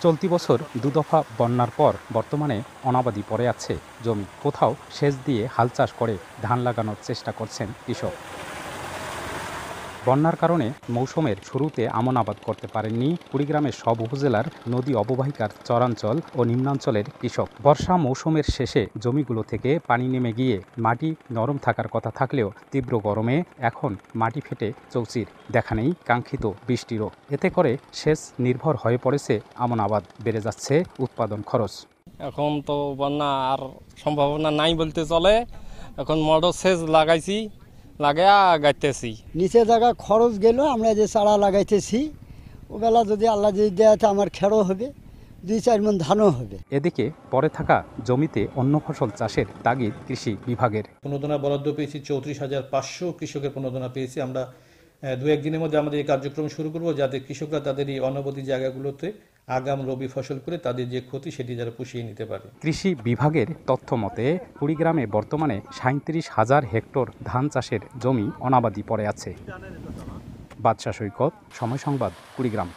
চলতি বছর দুদফা বন্যার পর বর্তমানে অনাবাদি পড়ে আছে জমি। কোথাও সেচ দিয়ে হাল চাষ করে ধান লাগানোর চেষ্টা করছেন কৃষক। বন্যার কারণে মৌসুমের শুরুতে আমন আবাদ করতে পারেননি কুড়িগ্রামের সব উপজেলার নদী অববাহিকার চরাঞ্চল ও নিম্নাঞ্চলের কৃষক। বর্ষা মৌসুমের শেষে জমিগুলো থেকে পানি নেমে গিয়ে মাটি নরম থাকার কথা থাকলেও তীব্র গরমে এখন মাটি ফেটে চৌচির, দেখা নেই কাঙ্ক্ষিত বৃষ্টিরও। এতে করে সেচ নির্ভর হয়ে পড়েছে আমন আবাদ, বেড়ে যাচ্ছে উৎপাদন খরচ। এখন তো বন্যা আর সম্ভাবনা নাই বলতে চলে। এখন মোটর সেচ লাগাইছি, লাগাইয়া গাইতেছি। নিচে জায়গা খরচ গেল, আমরা যে চারা লাগাইতেছি ওবেলা যদি আল্লাহ যদি দেয়াতে আমার খেরও হবে, 2-4 মণ ধানও হবে। এদিকে পরে থাকা জমিতে অন্য ফসল চাষের তাগিদ কৃষি বিভাগের। প্রণোদনা বরাদ্দ পেয়েছি 34,500 কৃষকের প্রণোদনা পেয়েছি। আমরা 2-1 দিনের মধ্যে আমাদের এই কার্যক্রম শুরু করব, যাতে কৃষকরা তাদের এই অনাবাদি জায়গাগুলোতে আগাম রবি ফসল করে তাদের যে ক্ষতি সেটি যারা পুষিয়ে নিতে পারে। কৃষি বিভাগের তথ্য মতে কুড়িগ্রামে বর্তমানে 37,000 হেক্টর ধান চাষের জমি অনাবাদি পড়ে আছে। বাদশা সৈকত, সময় সংবাদ, কুড়িগ্রাম।